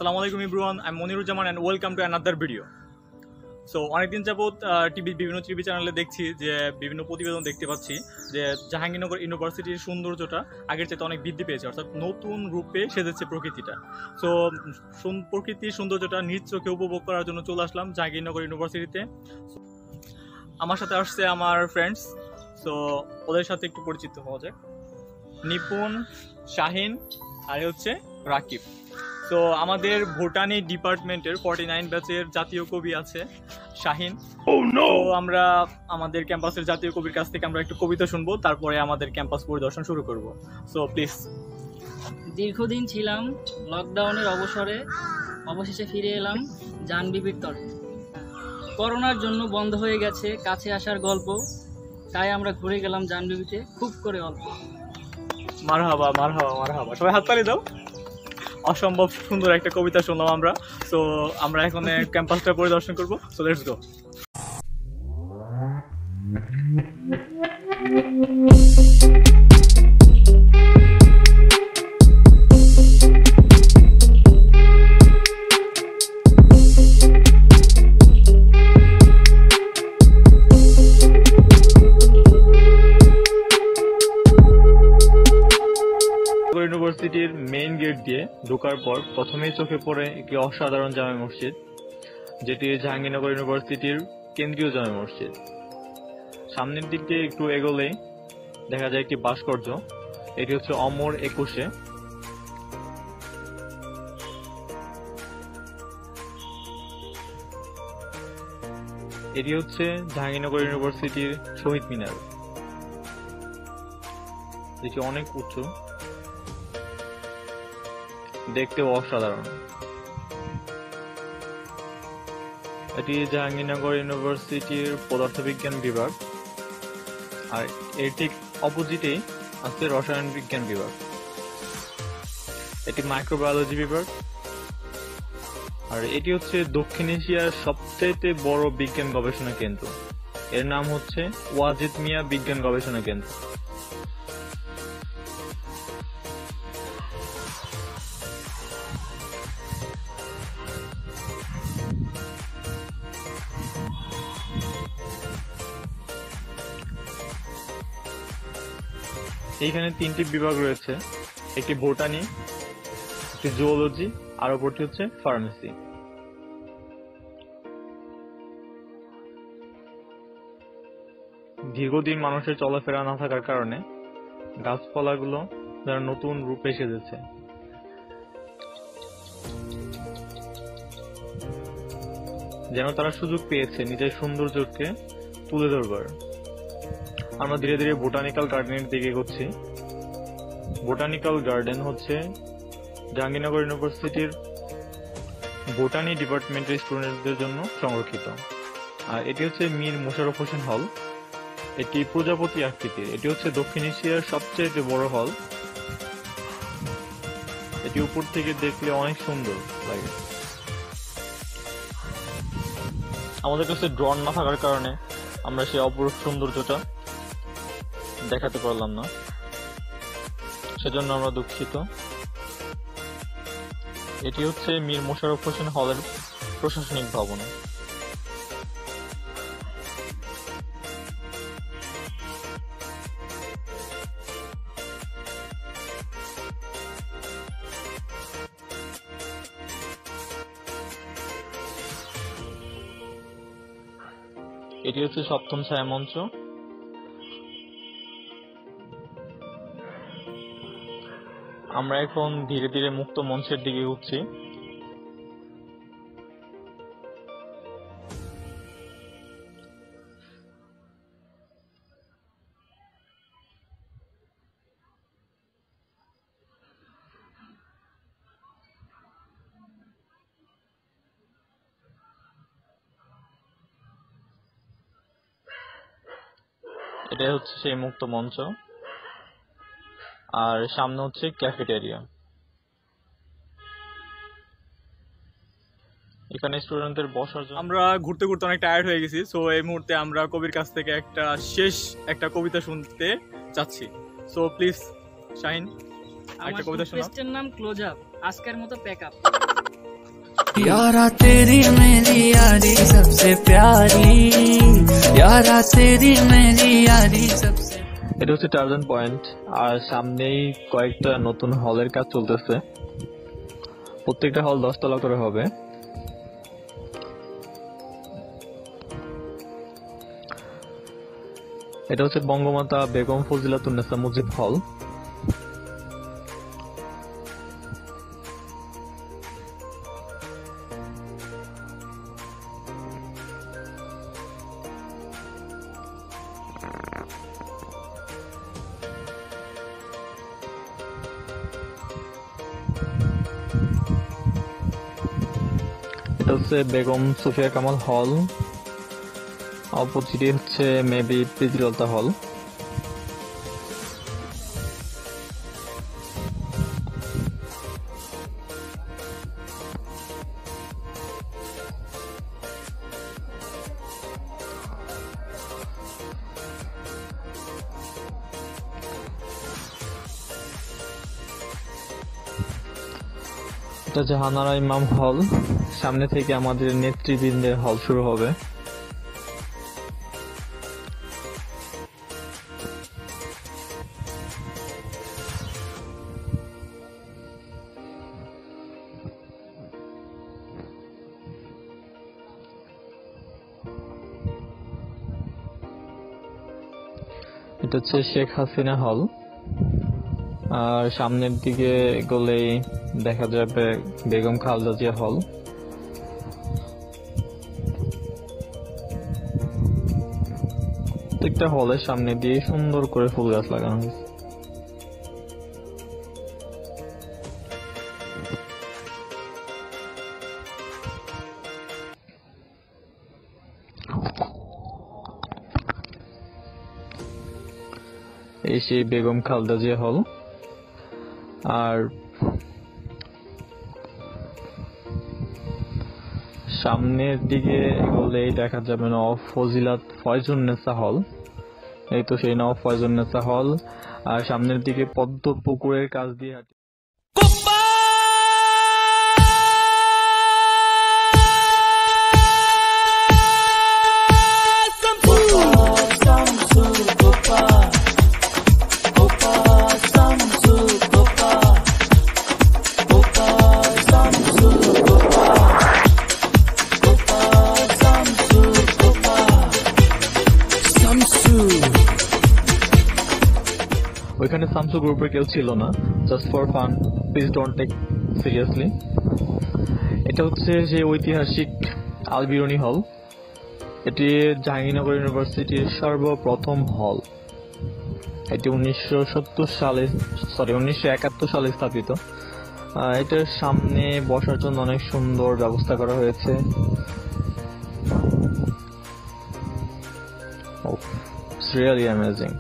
আসসালামু আলাইকুম everyone, I am Moniruzzaman and welcome to another video. So অনেকদিন যাবত বিভিন্ন টিভি চ্যানেলে দেখছি যে বিভিন্ন প্রতিবেদন দেখতে পাচ্ছি যে জাহাঙ্গীরনগর ইউনিভার্সিটির সৌন্দর্যটা আগের চাইতে অনেক বৃদ্ধি পেয়েছে, অর্থাৎ নতুন রূপে সেজেছে প্রকৃতিটা। সো প্রকৃতির সৌন্দর্যটা নিজ চোখে উপভোগ করার জন্য চলে আসলাম জাহাঙ্গীরনগর ইউনিভার্সিটিতে। আমার সাথে আসছে আমার ফ্রেন্ডস, সো ওদের সাথে একটু পরিচিত হওয়া যায়। নিপুণ, শাহিন আর হচ্ছে রাকিব। তো আমাদের ভুটানি ডিপার্টমেন্টের 49 ব্যাচের জাতীয় কবি আছে শাহিন। তো আমরা আমাদের ক্যাম্পাসের জাতীয় কবির কাছ থেকে আমরা একটু কবিতা শুনবো, তারপরে আমাদের ক্যাম্পাস পরিদর্শন শুরু করব। So please. দীর্ঘদিন ছিলাম লকডাউনের অবসরে, অবশেষে ফিরে এলাম জাহ্নবীর তরে। করোনার জন্য বন্ধ হয়ে গেছে কাছে আসার গল্প, তাই আমরা ঘুরে গেলাম জাহ্নবীতে খুব করে অল্প। মারহাবা মারহাবা মারহাবা, সবাই হাততালি দাও। অসম্ভব সুন্দর একটা কবিতা শুনলাম আমরা। সো আমরা এখন ক্যাম্পাসটা পরিদর্শন করব। So let's go. ইউনিভার্সিটির মেইন গেট দিয়ে ঢোকার পর প্রথমেই চোখে পড়ে একটি অসাধারণ জামে মসজিদ, যেটি জাহাঙ্গীরনগর ইউনিভার্সিটির কেন্দ্রীয় জামে মসজিদ। সামনের দিক দিয়ে একটু এগোলেই দেখা যায় একটি ভাস্কর্য, এটি হচ্ছে অমর 21। এটি হচ্ছে জাহাঙ্গীরনগর ইউনিভার্সিটির শহীদ মিনার, যেটি অনেক উঁচু, দেখতেও অসাধারণ। এটি জাহাঙ্গীরনগর ইউনিভার্সিটির পদার্থবিজ্ঞান বিভাগ, আর এর ঠিক অপোজিটেই আছে রসায়ন বিজ্ঞান বিভাগ। এটি মাইক্রোবায়োলজি বিভাগ, আর এটি হচ্ছে দক্ষিণ এশিয়ার সবচেয়ে বড় বিজ্ঞান গবেষণা কেন্দ্র। এর নাম হচ্ছে ওয়াজিদ মিয়া বিজ্ঞান গবেষণা কেন্দ্র। এইখানে 3টি বিভাগ রয়েছে, একটি বোটানি, একটি জুওলজি, আর অপরটি হচ্ছে ফার্মেসি। দীর্ঘদিন মানুষের চলাফেরা না থাকার কারণে গাছপালাগুলো যারা নতুন রূপে সেজেছে। যেন তারা সুযোগ পেয়েছে নিজের সৌন্দর্যকে তুলে ধরবার। আমরা ধীরে ধীরে বোটানিক্যাল গার্ডেনের দিকে এগোচ্ছি। বোটানিক্যাল গার্ডেন হচ্ছে জাহাঙ্গীরনগর ইউনিভার্সিটির বোটানি ডিপার্টমেন্টের স্টুডেন্টদের জন্য সংরক্ষিত। আর এটি হচ্ছে মীর মোশাররফ হোসেন হল। এটি প্রজাপতি আকৃতির, এটি হচ্ছে দক্ষিণ এশিয়ার সবচেয়ে বড় হল। এটি উপর থেকে দেখলে অনেক সুন্দর লাগে। আমাদের কাছে ড্রোন না থাকার কারণে আমরা সেই অপরূপ সৌন্দর্যটা দেখাতে পারলাম না, সেজন্য আমরা দুঃখিত। এটি হচ্ছে মীর মোশাররফ হোসেন হলের প্রশাসনিক ভবন। এটি হচ্ছে 7ম ছায়ামঞ্চ। আমরা এখন ধীরে ধীরে মুক্ত মঞ্চের দিকে উঠছি। এটাই হচ্ছে সেই মুক্ত মঞ্চ, আর সামনে হচ্ছে ক্যাফেটেরিয়া। এখানে স্টুডেন্টদের বসার জন্য। আমরা ঘুরতে ঘুরতে অনেক টায়ার্ড হয়ে গেছি, সো এই মুহূর্তে আমরা কবির কাছ থেকে একটা কবিতা শুনতে চাচ্ছি। সো প্লিজ শাহিন, একটা কবিতা শোনাও। আমার নাম ক্লোজ আপ, আজকের মতো প্যাক আপ। यारा तेरी मेरी यारी सबसे प्यारी, यारा तेरी मेरी यारी सबसे। এটা হচ্ছে টার্জান পয়েন্ট, আর সামনেই কয়েকটা নতুন হলের কাজ চলতেছে। প্রত্যেকটা হল 10 তলা করে হবে। এটা হচ্ছে বঙ্গমাতা বেগম ফজিলাতুন্নেসা মুজিব হল। এটা হচ্ছে বেগম সুফিয়া কামাল হল, অপোজিটে হচ্ছে মেবি প্রীতিলতা হল। এটা জাহানারা ইমাম হল, সামনে থেকে আমাদের নেতৃবৃন্দের হল শুরু হবে। এটা হচ্ছে শেখ হাসিনা হল, আর সামনের দিকে গেলেই দেখা যাবে বেগম খালেদা জিয়া হল। প্রত্যেকটা হলের সামনে দিয়ে সুন্দর করে ফুল গাছ লাগানো হয়েছে। এই সেই বেগম খালেদা জিয়া হল, আর সামনের দিকে এগোলেই দেখা যাবে নওয়াব ফজিলাত ফয়জুন্নেসা হল। এই তো সেই নওয়াব ফয়জুন্নেসা হল, আর সামনের দিকে পদ্ম পুকুরের কাছ দিয়ে হাঁটি। ওইখানে সামসু গ্রুপের কেউ ছিল না, just for fun, please don't take seriously. এটা হচ্ছে যে ঐতিহাসিক আলবিরনি হল। এটি জাহাঙ্গীরনগর ইউনিভার্সিটির সর্বপ্রথম হল। এটি 1971 সালে স্থাপিত। এটার সামনে বসার জন্য অনেক সুন্দর ব্যবস্থা করা হয়েছে। It's really amazing.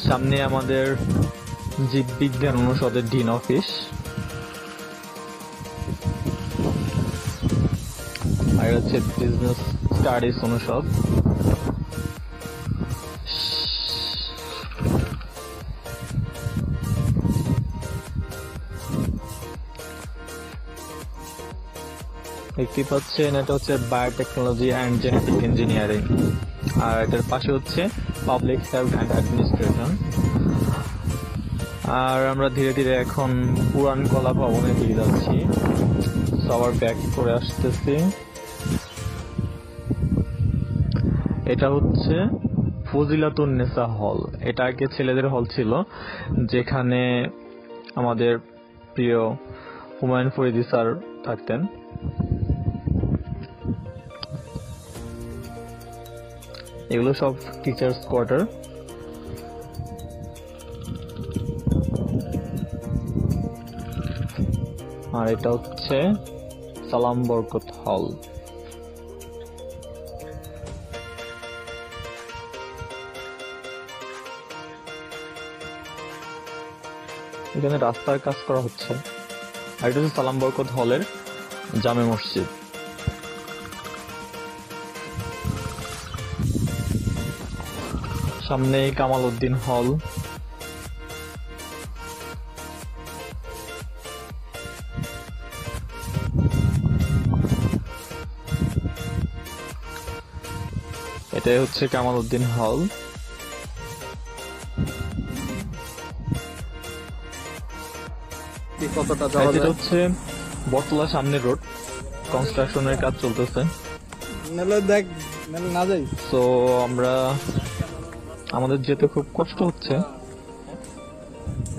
সামনে আমাদের জীববিজ্ঞান অনুষদের ডিন অফিস, আর হচ্ছে বিজনেস স্টাডিজ অনুষদ। দেখতে পাচ্ছেন এটা হচ্ছে বায়োটেকনোলজি অ্যান্ড জেনেটিক ইঞ্জিনিয়ারিং, আর এটার পাশে হচ্ছে পাবলিক হেলথ অ্যান্ড অ্যাডমিনিস্ট্রেশন। আর আমরা ধীরে ধীরে এখন পুরান কলা ভবনের দিকে যাচ্ছি, সবার ব্যাক করে আসতেছি। এটা হচ্ছে ফজিলাতুন্নেসা হল। এটা আগে ছেলেদের হল ছিল, যেখানে আমাদের প্রিয় হুমায়ুন ফরিদি স্যার থাকতেন। এগুলো সব টিচার্স কোয়ার্টার। আর এটা হচ্ছে সালাম বরকত হল। এখানে রাস্তার কাজ করা হচ্ছে। আর এটা হচ্ছে সালাম বরকত হলের জামে মসজিদ। সামনে কামাল উদ্দিন হল। এটাই হচ্ছে কামাল উদ্দিন হল। কতটা যাওয়া এটা যায়? হচ্ছে বটতলা সামনের রোড, কনস্ট্রাকশনের কাজ চলতেছে। নাহলে দেখ, নাহলে না যাই। তো আমাদের যেতে খুব কষ্ট হচ্ছে,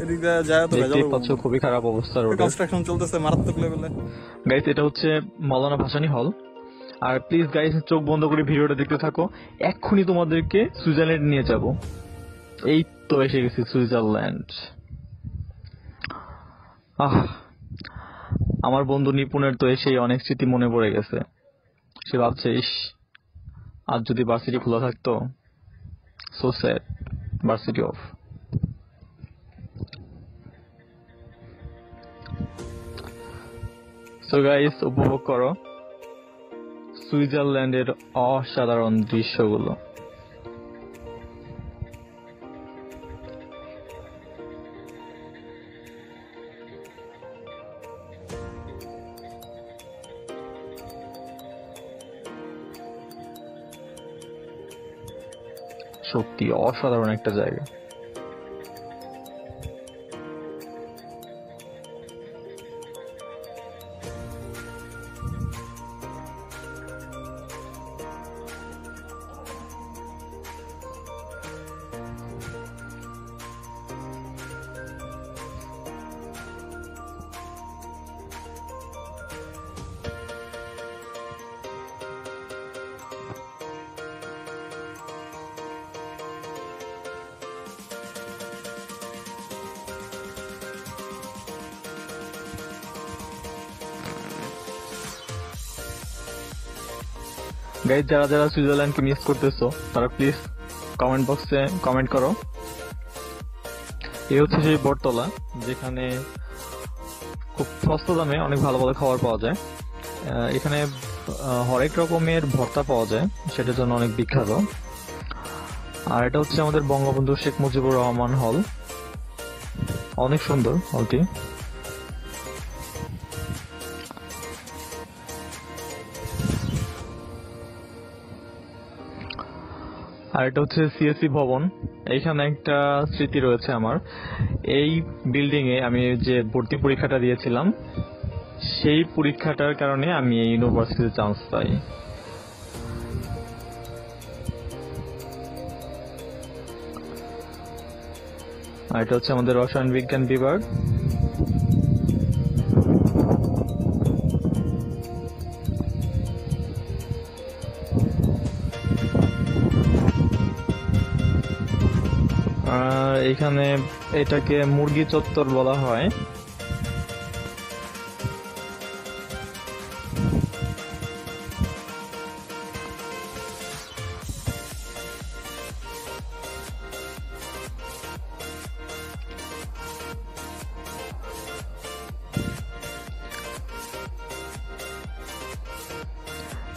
এদিক দিয়ে যায় তো দেখতেই পাচ্ছ খুবই খারাপ অবস্থা রোডে। কনস্ট্রাকশন চলতেছে মারাত্মক লেভেলে। গাইস এটা হচ্ছে মাওলানা ভাসানী হল। আর প্লিজ গাইস চোখ বন্ধ করে ভিডিওটা দেখতে থাকো, এক্ষুনি তোমাদেরকে সুইজারল্যান্ড নিয়ে যাব। এই তো এসে গেছি সুইজারল্যান্ড। আমার বন্ধু নিপুণের তো এসেই অনেক স্মৃতি মনে পড়ে গেছে। সে ভাবছে, ইস আজ যদি ভার্সিটি খোলা থাকতো। So sad, varsity off. So guys উপভোগ করো সুইজারল্যান্ডের অসাধারণ দৃশ্যগুলো। সত্যি অসাধারণ একটা জায়গা। গাইজ যারা যারা সুইজারল্যান্ডকে মিস করতেছো তারা প্লিজ কমেন্ট বক্সে কমেন্ট করো। এই হচ্ছে সেই বটতলা যেখানে খুব সস্তা দামে অনেক ভালো ভালো খাবার পাওয়া যায়। এখানে হরেক রকমের ভর্তা পাওয়া যায়, সেটার জন্য অনেক বিখ্যাত। আর এটা হচ্ছে আমাদের বঙ্গবন্ধু শেখ মুজিবুর রহমান হল, অনেক সুন্দর হলটি। আর এটা হচ্ছে সিএসসি ভবন। এইখানে একটা স্মৃতি রয়েছে আমার। এই বিল্ডিং এ আমি যে ভর্তি পরীক্ষাটা দিয়েছিলাম, সেই পরীক্ষাটার কারণে আমি এই ইউনিভার্সিটিতে চান্স পাই। আর এটা হচ্ছে আমাদের রসায়ন বিজ্ঞান বিভাগ। এখানে এটাকে মুরগি চত্বর বলা হয়।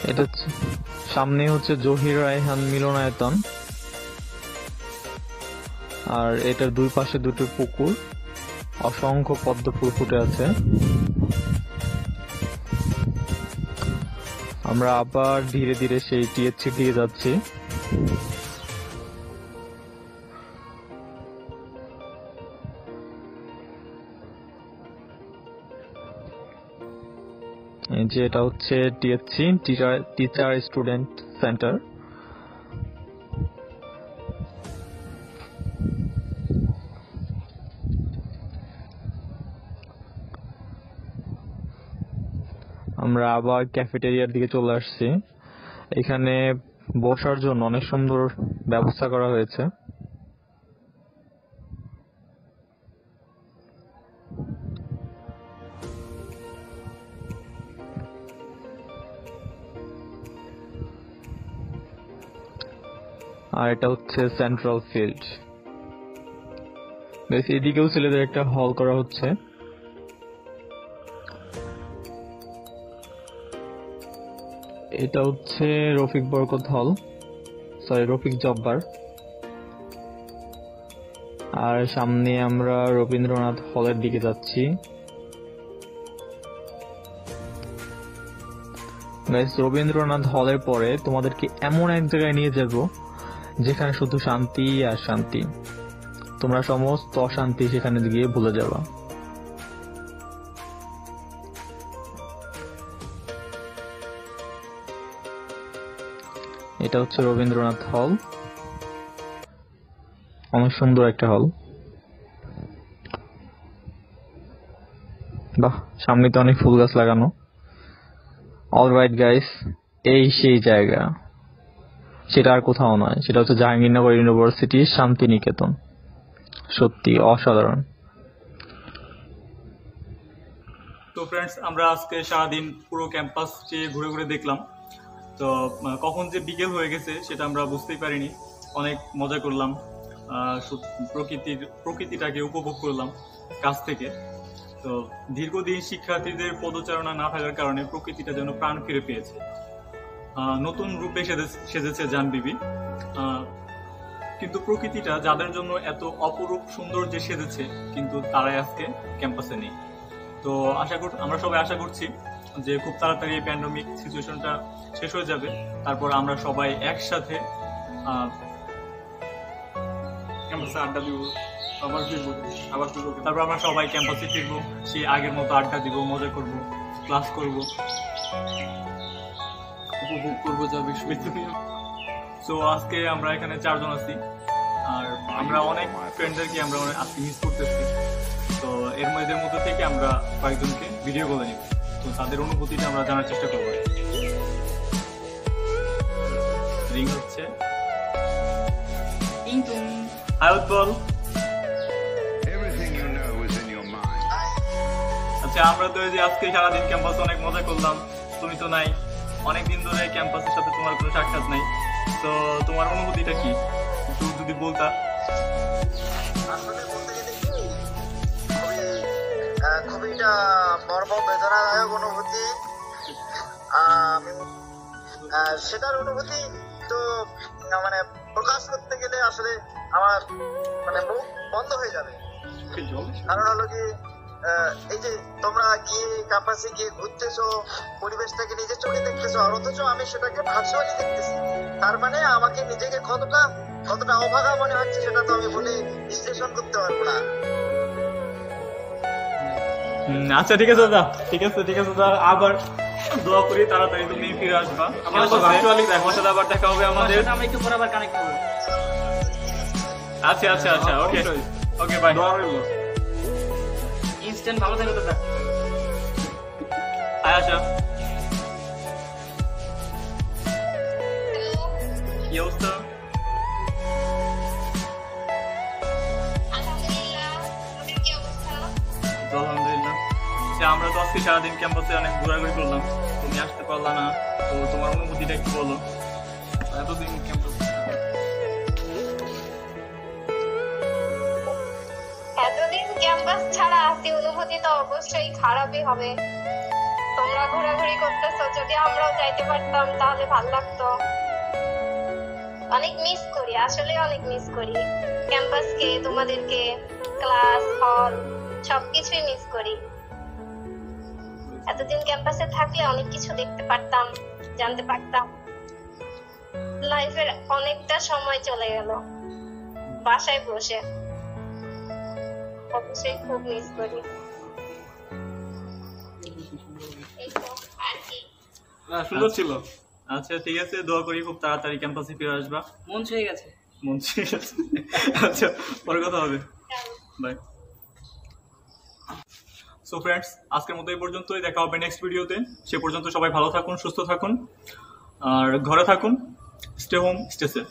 এটা সামনে হচ্ছে জহির রায়হান মিলনায়তন। আর এটার দুই পাশে দুটো পুকুর, অসংখ্য পদ্ম ফুল ফুটে আছে। আমরা আবার ধীরে ধীরে সেই টিএসসি দিয়ে যাচ্ছি। এই যে এটা হচ্ছে টিএসসি, টিচার স্টুডেন্ট সেন্টার। আমরা আবার ক্যাফেটেরিয়ার দিকে চলে আসছি। এখানে বসার জন্য অনেক সুন্দর ব্যবস্থা করা হয়েছে। আর এটা হচ্ছে সেন্ট্রাল ফিল্ড। এদিকেও ছেলেদের একটা হল করা হচ্ছে। এটা হচ্ছে রফিক বরকত হল, সরি রফিক জব্বার। আর সামনে আমরা রবীন্দ্রনাথ হলের দিকে যাচ্ছি। গাইস, রবীন্দ্রনাথ হলের পরে তোমাদেরকে এমন এক জায়গায় নিয়ে যাব যেখানে শুধু শান্তি আর শান্তি, তোমরা সমস্ত অশান্তি সেখানে গিয়ে ভুলে যাবা। এটা হচ্ছে রবীন্দ্রনাথ হল, অনেক সুন্দর একটা হল। বাহ, সামনে তো অনেক ফুল গাছ লাগানো। অলরাইট গাইস, এই সেই জায়গা, সেটা আর কোথাও নয়, সেটা হচ্ছে জাহাঙ্গীরনগর ইউনিভার্সিটির শান্তিনিকেতন। সত্যি অসাধারণ। তো ফ্রেন্ডস, আমরা আজকে সারাদিন পুরো ক্যাম্পাসটি ঘুরে ঘুরে দেখলাম। তো কখন যে বিকেল হয়ে গেছে সেটা আমরা বুঝতেই পারিনি। অনেক মজা করলাম, প্রকৃতিটাকে উপভোগ করলাম কাছ থেকে। তো দীর্ঘদিন শিক্ষার্থীদের পদচারণা না থাকার কারণে প্রকৃতিটা যেন প্রাণ ফিরে পেয়েছে, নতুন রূপে সেজেছে জাহ্নবীবি। কিন্তু প্রকৃতিটা যাদের জন্য এত অপরূপ সুন্দর যে সেজেছে, কিন্তু তারাই আজকে ক্যাম্পাসে নেই। তো আমরা সবাই আশা করছি যে খুব তাড়াতাড়ি এই প্যান্ডেমিক সিচুয়েশনটা শেষ হয়ে যাবে, তারপর আমরা সবাই একসাথে ক্যাম্পাসে আড্ডা দিব, তারপর আমরা সবাই ক্যাম্পাসে ফিরবো, সেই আগের মতো আড্ডা দিব, মজা করব, ক্লাস করব, উপভোগ করবো যা বিষয়। তো আজকে আমরা এখানে 4 জন আছি, আর আমরা অনেক ফ্রেন্ডদেরকে আমরা আজকে মিস করতেছি। তো এর মধ্যে থেকে আমরা কয়েকজনকে ভিডিও করে নিব, তো তাদের অনুভূতিটা আমরা জানার চেষ্টা করবো। রিং হচ্ছে হাই উৎপল। আচ্ছা, আমরা তো এই যে আজকে সারাদিন ক্যাম্পাসে অনেক মজা করলাম, তুমি তো নাই, অনেকদিন ধরে ক্যাম্পাসের সাথে তোমার কোনো সাক্ষাৎ নাই। তো তোমার অনুভূতিটা কি একটু যদি বলতা। আসলে বলতে গেলে কি, খুবই মর্ম বেদনাদায়ক অনুভূতি। সেটার অনুভূতি তো মানে প্রকাশ করতে গেলে আসলে আমার মানে মুখ বন্ধ হয়ে যাবে। কারণ হলো কি, এই যে তোমরা গিয়ে ক্যাম্পাসে গিয়ে ঘুরতেছো, পরিবেশটাকে নিজের চোখে দেখতেছো, আর অথচ আমি সেটাকে ভার্চুয়ালি দেখতেছি। তার মানে আমাকে নিজেকে কতটা অভাগা মনে হচ্ছে সেটা তো আমি বলে বিশ্লেষণ করতে পারবো না। আচ্ছা, ঠিক আছে দাদা, ঠিক আছে দাদা, আবার দোয়া করি তাড়াতাড়ি তুমি ফিরে আসবা। আমার সাথে আবার দেখা হবে আমাদের। আমরা একটু পরে আবার কানেক্ট করবো। আচ্ছা, ওকে বাই। ইনস্ট্যান্ট ভালো থাকো দাদা। আচ্ছা, কি অবস্থা? আলহামদুলিল্লাহ। আমরা তো আজকে সারাদিন ক্যাম্পাসে অনেক ঘোরাঘুরি করলাম, তুমি আসতে পারলা না, তো তোমার অনুভূতিটা একটু বলো। এতদিন ক্যাম্পাসে ক্যাম্পাস ছাড়া আসি, অনুভূতি তো অবশ্যই খারাপই হবে। তোমরা ঘোরাঘুরি করতেছো, যদি আমরাও যাইতে পারতাম তাহলে ভালো লাগতো। অনেক মিস করি, আসলে অনেক মিস করি ক্যাম্পাসকে, তোমাদেরকে, ক্লাস, হল, সবকিছুই মিস করি। এতদিন ক্যাম্পাসে থাকলে অনেক কিছু দেখতে পারতাম, জানতে পারতাম। লাইফের অনেকটা সময় চলে গেল বাসায় বসে, অবশ্যই খুব মিস করি। সুন্দর ছিল। আচ্ছা, ঠিক আছে, দোয়া করি খুব তাড়াতাড়ি ক্যাম্পাসে ফিরে আসবা। মন ছুঁয়ে গেছে। আচ্ছা, পরে কথা হবে, বাই। সো ফ্রেন্ডস, আজকের মতো এই পর্যন্তই, দেখা হবে নেক্সট ভিডিওতে। সে পর্যন্ত সবাই ভালো থাকুন, সুস্থ থাকুন, আর ঘরে থাকুন। Stay home, stay safe.